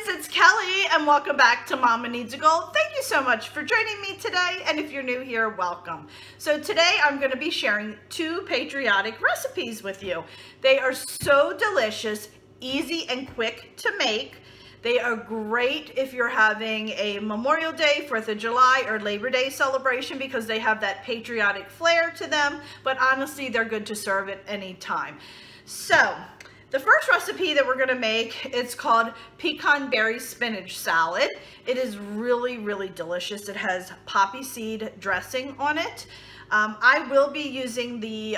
it's Kelly and welcome back to Mama Needs a Goal. Thank you so much for joining me today, and if you're new here, welcome. So today I'm going to be sharing 2 patriotic recipes with you. They are so delicious, easy and quick to make. They are great if you're having a Memorial Day, 4th of July, or Labor Day celebration because they have that patriotic flair to them, but honestly, they're good to serve at any time. So, the first recipe that we're going to make, it's called Pecan Berry Spinach Salad. It is really, really delicious. It has poppy seed dressing on it. I will be using the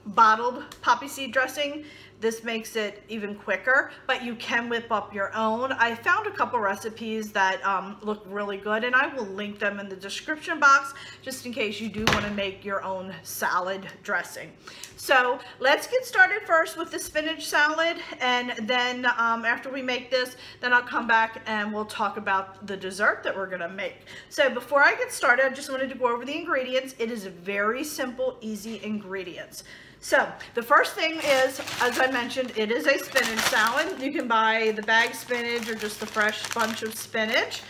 bottled poppy seed dressing. This makes it even quicker, but you can whip up your own. I found a couple recipes that look really good, and I will link them in the description box just in case you do want to make your own salad dressing. So let's get started first with the spinach salad, and then after we make this, then I'll come back and we'll talk about the dessert that we're gonna make. So before I get started, I just wanted to go over the ingredients. It is very simple, easy ingredients. So the first thing is, as I mentioned, it is a spinach salad. You can buy the bagged spinach or just the fresh bunch of spinach.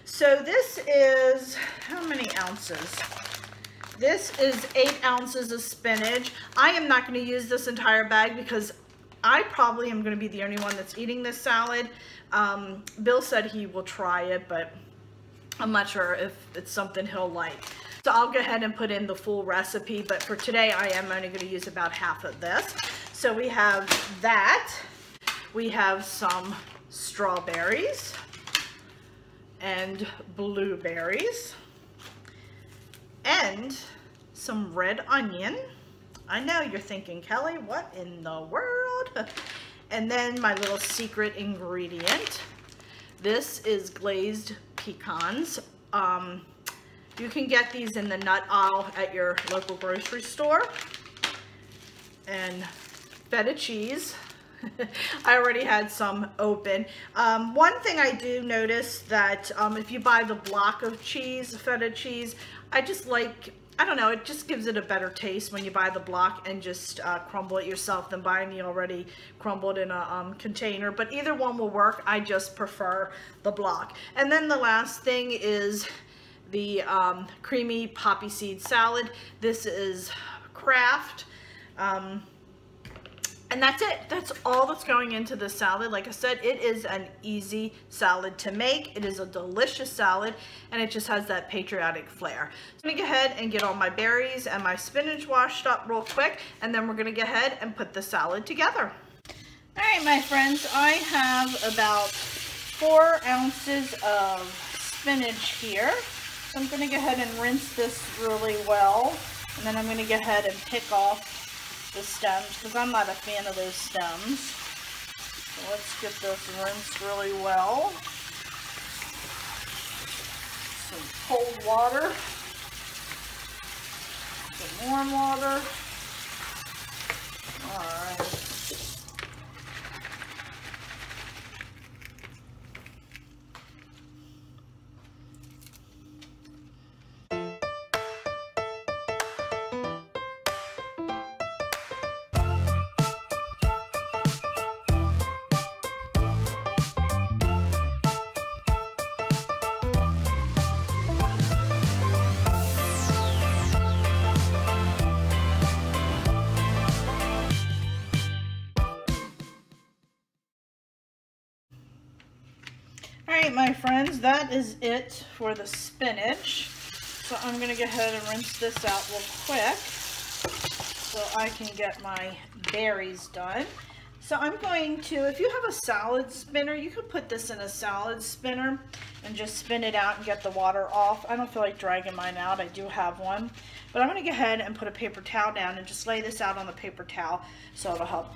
So this is, how many ounces? This is 8 ounces of spinach. I am not going to use this entire bag because I probably am going to be the only one that's eating this salad. Bill said he will try it, but I'm not sure if it's something he'll like. So I'll go ahead and put in the full recipe, but for today I am only going to use about half of this. So we have that. We have some strawberries and blueberries and some red onion. I know you're thinking, Kelly, what in the world? And then my little secret ingredient. This is glazed pecans. You can get these in the nut aisle at your local grocery store. And feta cheese. I already had some open. One thing I do notice that if you buy the block of cheese, feta cheese, I just like, I don't know, it just gives it a better taste when you buy the block and just crumble it yourself than buying the already crumbled in a container. But either one will work. I just prefer the block. And then the last thing is the creamy poppy seed salad. This is Kraft. And that's it. That's all that's going into the salad. Like I said, it is an easy salad to make. It is a delicious salad, and it just has that patriotic flair. So I'm gonna go ahead and get all my berries and my spinach washed up real quick, and then we're gonna go ahead and put the salad together. All right, my friends, I have about 4 ounces of spinach here. So I'm gonna go ahead and rinse this really well, and then I'm gonna go ahead and pick off the stems because I'm not a fan of those stems. So let's get this rinsed really well. Some cold water, some warm water. All right. Alright, my friends, that is it for the spinach. So I'm going to go ahead and rinse this out real quick so I can get my berries done. So I'm going to, if you have a salad spinner, you could put this in a salad spinner and just spin it out and get the water off. I don't feel like dragging mine out. I do have one. But I'm going to go ahead and put a paper towel down and just lay this out on the paper towel so it'll help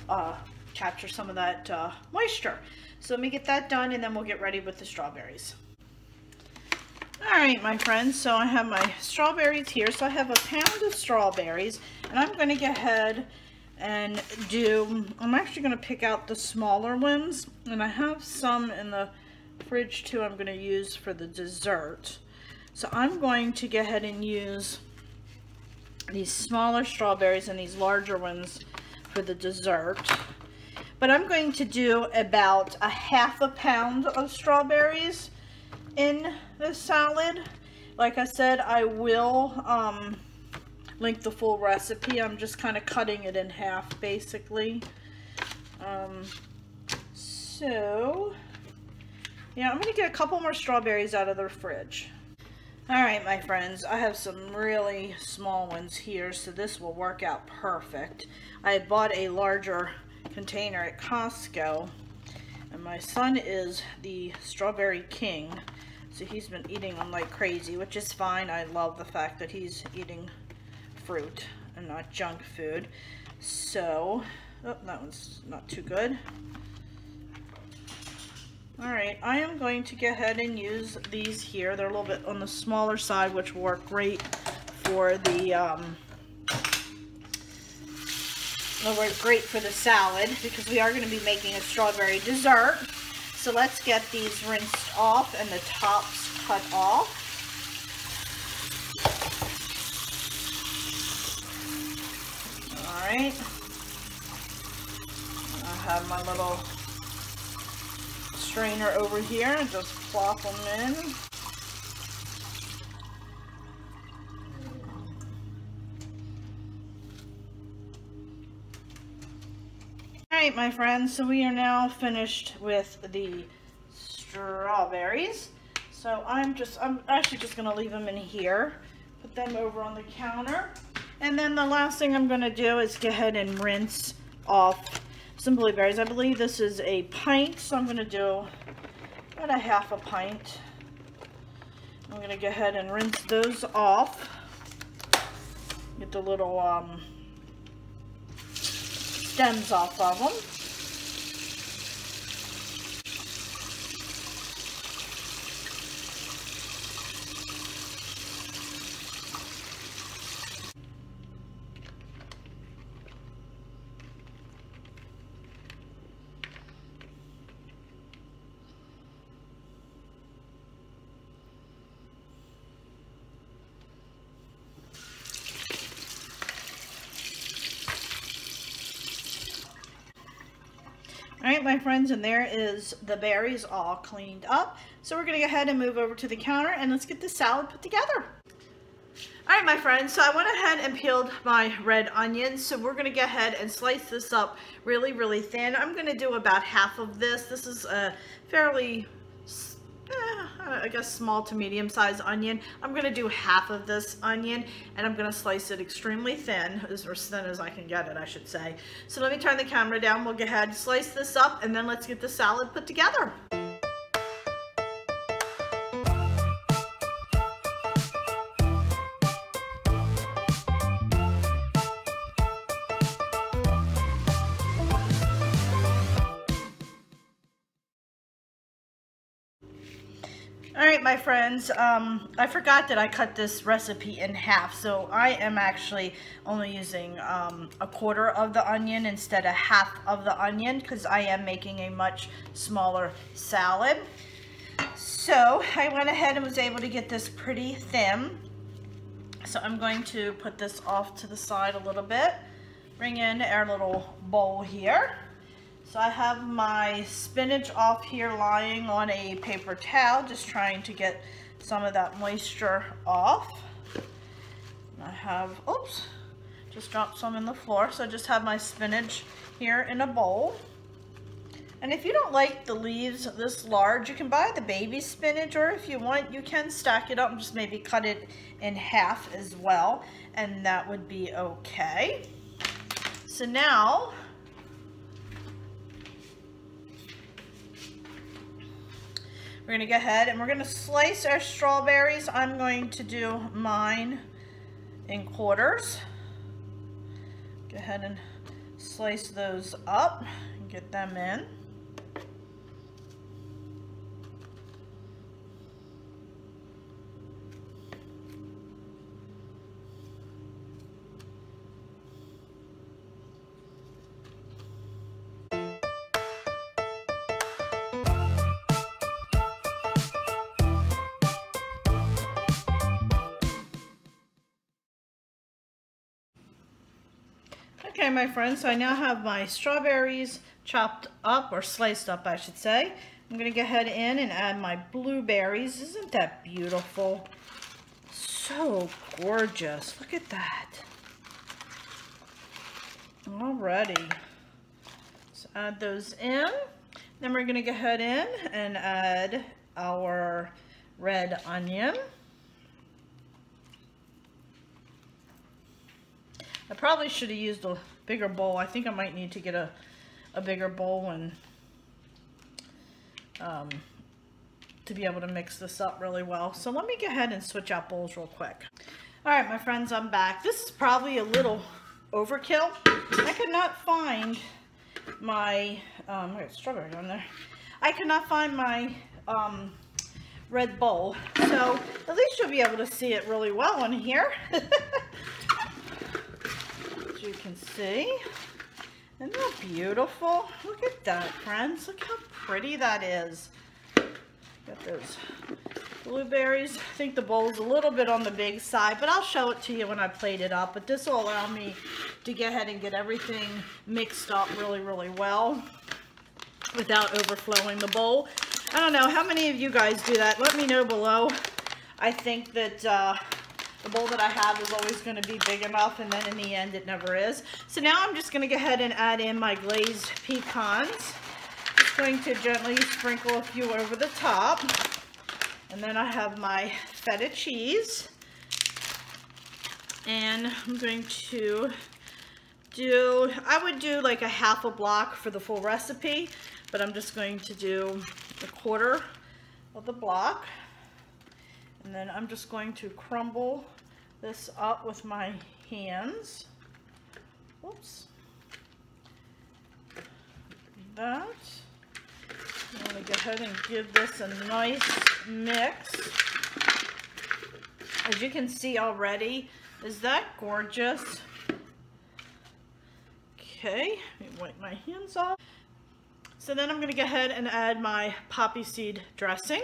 capture some of that moisture. So let me get that done, and then we'll get ready with the strawberries. All right, my friends, so I have my strawberries here. So I have a pound of strawberries, and I'm going to go ahead and I'm actually going to pick out the smaller ones, and I have some in the fridge too I'm going to use for the dessert. So I'm going to go ahead and use these smaller strawberries and these larger ones for the dessert. but I'm going to do about a half a pound of strawberries in this salad. Like I said, I will link the full recipe. I'm just kind of cutting it in half basically. So yeah, I'm gonna get a couple more strawberries out of the fridge. All right, my friends, I have some really small ones here, so this will work out perfect. I had bought a larger container at Costco, and my son is the strawberry king, so he's been eating them like crazy, which is fine. I love the fact that he's eating fruit and not junk food. So, oh, that one's not too good. Alright, I am going to go ahead and use these here. They're a little bit on the smaller side, which will work great for the salad, because we are going to be making a strawberry dessert. So let's get these rinsed off and the tops cut off. Alright, I have my little strainer over here and just plop them in. Alright, my friends, so we are now finished with the strawberries. So I'm actually just going to leave them in here, put them over on the counter, and then the last thing I'm going to do is go ahead and rinse off some blueberries. I believe this is a pint, so I'm going to do about a half a pint. I'm going to go ahead and rinse those off. Get the little stems off of them. Alright, my friends, and there is the berries all cleaned up. So we're going to go ahead and move over to the counter and let's get the salad put together. Alright, my friends, so I went ahead and peeled my red onions. So we're going to go ahead and slice this up really, really thin. I'm going to do about half of this. This is a fairly, I guess, small to medium sized onion. I'm going to do half of this onion and I'm going to slice it extremely thin, as thin as I can get it, I should say. So let me turn the camera down. We'll go ahead and slice this up and then let's get the salad put together. Alright, my friends, I forgot that I cut this recipe in half, so I am actually only using a quarter of the onion instead of half of the onion, because I am making a much smaller salad. So I went ahead and was able to get this pretty thin. So I'm going to put this off to the side a little bit, bring in our little bowl here. So I have my spinach off here lying on a paper towel, just trying to get some of that moisture off. I have, oops, just dropped some in the floor. So I just have my spinach here in a bowl. And if you don't like the leaves this large, you can buy the baby spinach, or if you want, you can stack it up and just maybe cut it in half as well, and that would be okay. So now, we're going to go ahead and we're going to slice our strawberries. I'm going to do mine in quarters. Go ahead and slice those up and get them in. Okay, my friends, so I now have my strawberries chopped up, or sliced up, I should say. I'm going to go ahead in and add my blueberries. Isn't that beautiful? So gorgeous. Look at that. Alrighty. So add those in. Then we're going to go ahead in and add our red onion. I probably should have used a bigger bowl. I think I might need to get a bigger bowl and to be able to mix this up really well. So let me go ahead and switch out bowls real quick. All right, my friends, I'm back. This is probably a little overkill. I could not find my, I got strawberry on there. I could not find my red bowl. So at least you'll be able to see it really well on here. As you can see. Isn't that beautiful? Look at that, friends. Look how pretty that is. Got those blueberries. I think the bowl's a little bit on the big side, but I'll show it to you when I plate it up. But this will allow me to go ahead and get everything mixed up really, really well without overflowing the bowl. I don't know, how many of you guys do that? Let me know below. I think that the bowl that I have is always going to be big enough, and then in the end it never is. So now I'm just going to go ahead and add in my glazed pecans. Just going to gently sprinkle a few over the top. And then I have my feta cheese. And I'm going to do, I would do like a half a block for the full recipe, but I'm just going to do a quarter of the block. And then I'm just going to crumble this up with my hands. Whoops. That. I'm going to go ahead and give this a nice mix. As you can see already, is that gorgeous? Okay, let me wipe my hands off. So then I'm going to go ahead and add my poppy seed dressing.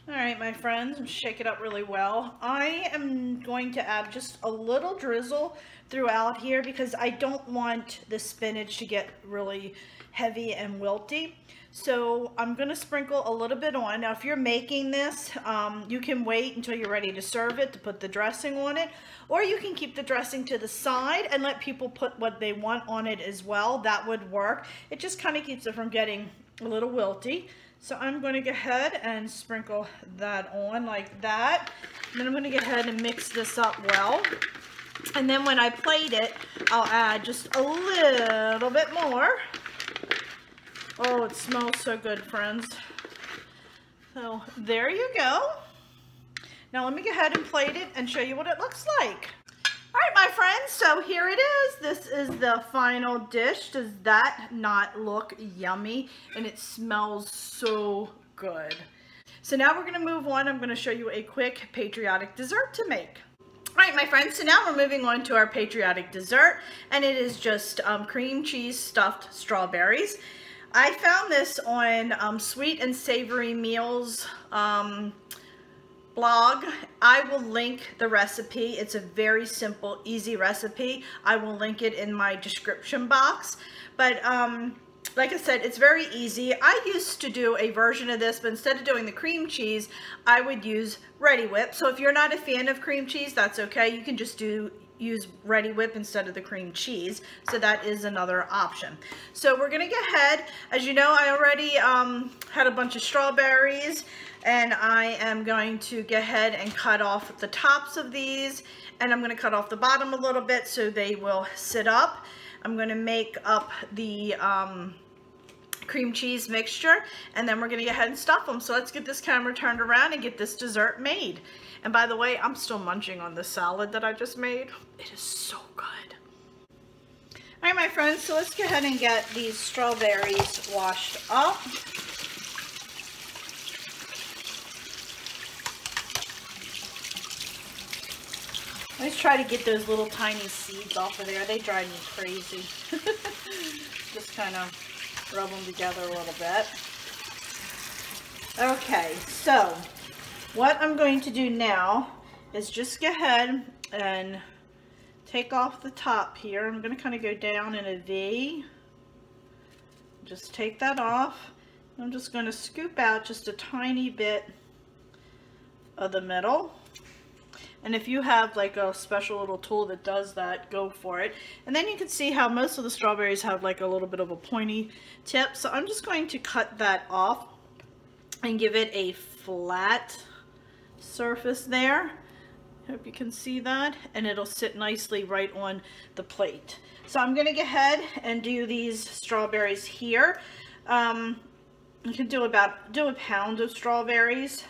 All right, my friends, shake it up really well. I am going to add just a little drizzle throughout here because I don't want the spinach to get really heavy and wilty. So I'm going to sprinkle a little bit on. Now, if you're making this, you can wait until you're ready to serve it to put the dressing on it, or you can keep the dressing to the side and let people put what they want on it as well. That would work. It just kind of keeps it from getting a little wilty. So I'm going to go ahead and sprinkle that on like that. And then I'm going to go ahead and mix this up well. And then when I plate it, I'll add just a little bit more. Oh, it smells so good, friends. So there you go. Now let me go ahead and plate it and show you what it looks like. All right, my friends, so here it is. This is the final dish. Does that not look yummy? And it smells so good. So now we're gonna move on. I'm gonna show you a quick patriotic dessert to make. All right, my friends, so now we're moving on to our patriotic dessert, and it is just cream cheese stuffed strawberries. I found this on Sweet and Savory Meals blog. I will link the recipe. It's a very simple, easy recipe. I will link it in my description box. But like I said, it's very easy. I used to do a version of this, but instead of doing the cream cheese, I would use Ready Whip. So if you're not a fan of cream cheese, that's okay. You can just use Ready Whip instead of the cream cheese. So that is another option. So we're gonna go ahead. As you know, I already had a bunch of strawberries, and I am going to go ahead and cut off the tops of these, and I'm gonna cut off the bottom a little bit so they will sit up. I'm gonna make up the cream cheese mixture, and then we're gonna go ahead and stuff them. So let's get this camera turned around and get this dessert made. And by the way, I'm still munching on the salad that I just made. It is so good. All right, my friends, so let's go ahead and get these strawberries washed up. Let's try to get those little tiny seeds off of there. They drive me crazy. Just kind of rub them together a little bit. Okay, so what I'm going to do now is just go ahead and take off the top here. I'm going to kind of go down in a V. Just take that off. I'm just going to scoop out just a tiny bit of the middle. And if you have like a special little tool that does that, go for it. And then you can see how most of the strawberries have like a little bit of a pointy tip. So I'm just going to cut that off and give it a flat surface there. Hope you can see that. And it'll sit nicely right on the plate. So I'm going to go ahead and do these strawberries here. You can do a pound of strawberries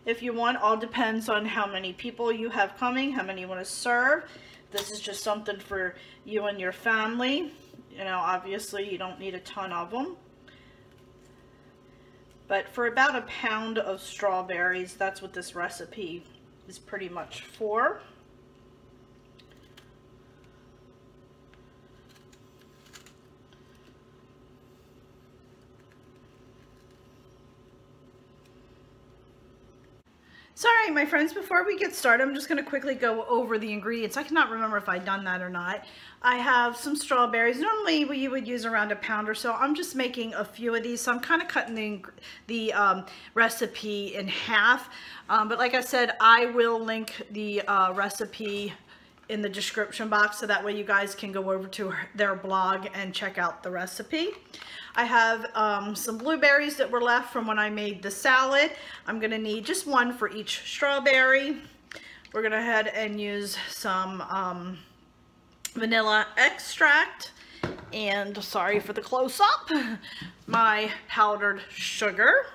if you want. All depends on how many people you have coming, how many you want to serve. This is just something for you and your family. You know, obviously you don't need a ton of them. But for about a pound of strawberries, that's what this recipe is pretty much for. Sorry, my friends, before we get started, I'm just going to quickly go over the ingredients. I cannot remember if I've done that or not. I have some strawberries. Normally, you would use around a pound or so. I'm just making a few of these, so I'm kind of cutting the recipe in half. But like I said, I will link the recipe in the description box, so that way you guys can go over to their blog and check out the recipe. I have some blueberries that were left from when I made the salad. I'm going to need just one for each strawberry. We're going to head and use some vanilla extract, and sorry for the close-up, my powdered sugar,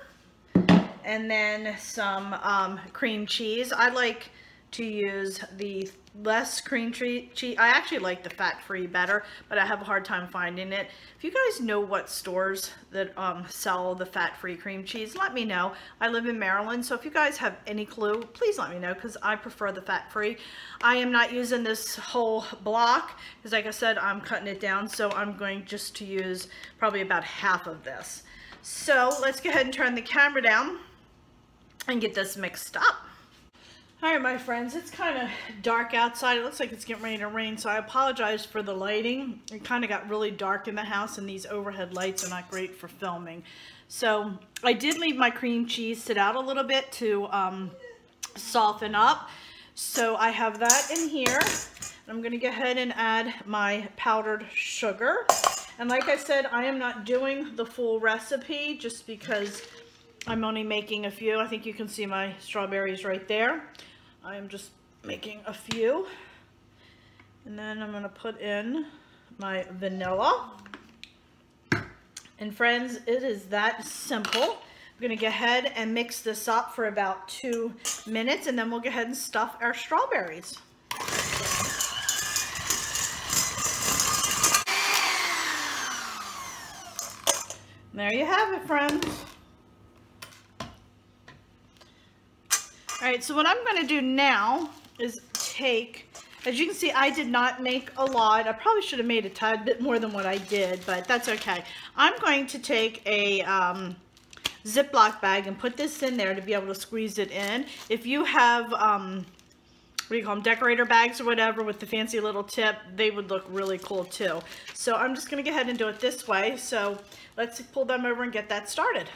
and then some cream cheese. I like to use the less cream cheese. I actually like the fat-free better, but I have a hard time finding it. If you guys know what stores that sell the fat-free cream cheese, let me know. I live in Maryland, so if you guys have any clue, please let me know, because I prefer the fat-free. I am not using this whole block, because like I said, I'm cutting it down, so I'm going just to use probably about half of this. So let's go ahead and turn the camera down and get this mixed up. All right, my friends, it's kind of dark outside. It looks like it's getting ready to rain, so I apologize for the lighting. It kind of got really dark in the house, and these overhead lights are not great for filming. So I did leave my cream cheese sit out a little bit to soften up. So I have that in here. I'm going to go ahead and add my powdered sugar. And like I said, I am not doing the full recipe just because I'm only making a few. I think you can see my strawberries right there. I am just making a few. And then I'm going to put in my vanilla. And friends, it is that simple. I'm going to go ahead and mix this up for about 2 minutes, and then we'll go ahead and stuff our strawberries. There you have it, friends. All right, so what I'm going to do now is take, as you can see, I did not make a lot. I probably should have made a tad bit more than what I did, but that's okay. I'm going to take a Ziploc bag and put this in there to be able to squeeze it in. If you have, what do you call them, decorator bags or whatever with the fancy little tip, they would look really cool too. So I'm just going to go ahead and do it this way. So let's pull them over and get that started.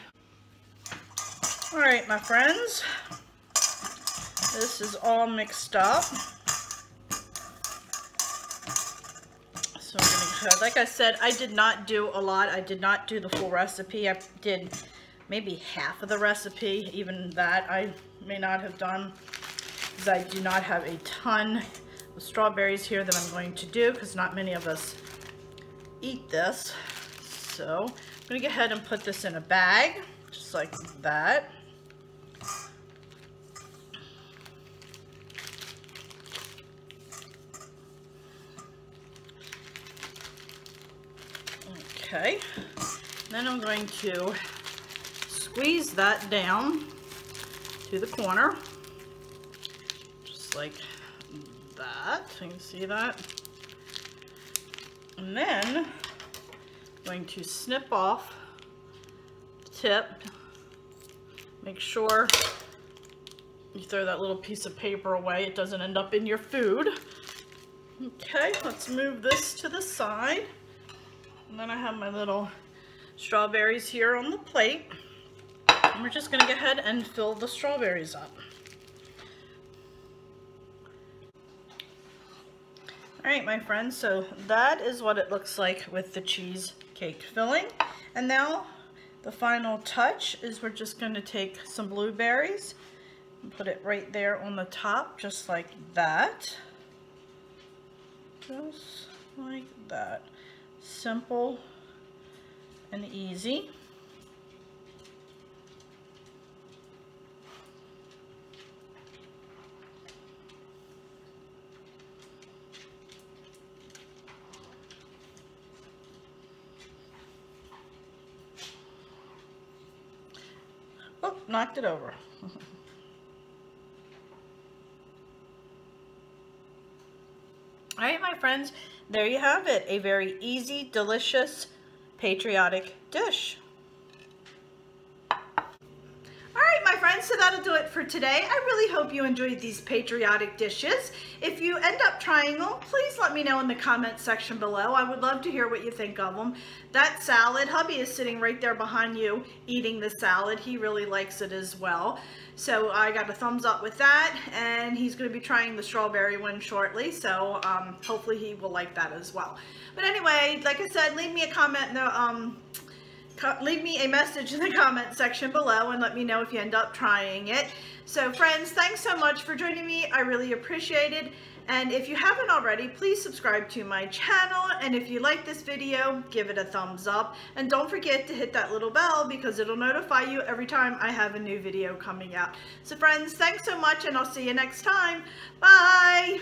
All right, my friends. This is all mixed up. So I'm going to go, like I said, I did not do a lot. I did not do the full recipe. I did maybe half of the recipe. Even that I may not have done, because I do not have a ton of strawberries here that I'm going to do, because not many of us eat this. So I'm going to go ahead and put this in a bag, just like that. Okay, then I'm going to squeeze that down to the corner, just like that. You can see that. And then I'm going to snip off the tip. Make sure you throw that little piece of paper away. It doesn't end up in your food. Okay, let's move this to the side. And then I have my little strawberries here on the plate. And we're just gonna go ahead and fill the strawberries up. All right, my friends, so that is what it looks like with the cheesecake filling. And now the final touch is we're just gonna take some blueberries and put it right there on the top, just like that. Just like that. Simple and easy. Oh, knocked it over. All right, my friends, there you have it. A very easy, delicious, patriotic dish. All right, my friends, so that'll do it for today. I really hope you enjoyed these patriotic dishes. If you end up trying them, please let me know in the comment section below. I would love to hear what you think of them. That salad, hubby is sitting right there behind you eating the salad. He really likes it as well. So I got a thumbs up with that, and he's going to be trying the strawberry one shortly, so hopefully he will like that as well. But anyway, like I said, leave me a comment in the leave me a message in the comment section below and let me know if you end up trying it. So friends, thanks so much for joining me. I really appreciate it. And if you haven't already, please subscribe to my channel. And if you like this video, give it a thumbs up. And don't forget to hit that little bell because it'll notify you every time I have a new video coming out. So friends, thanks so much, and I'll see you next time. Bye!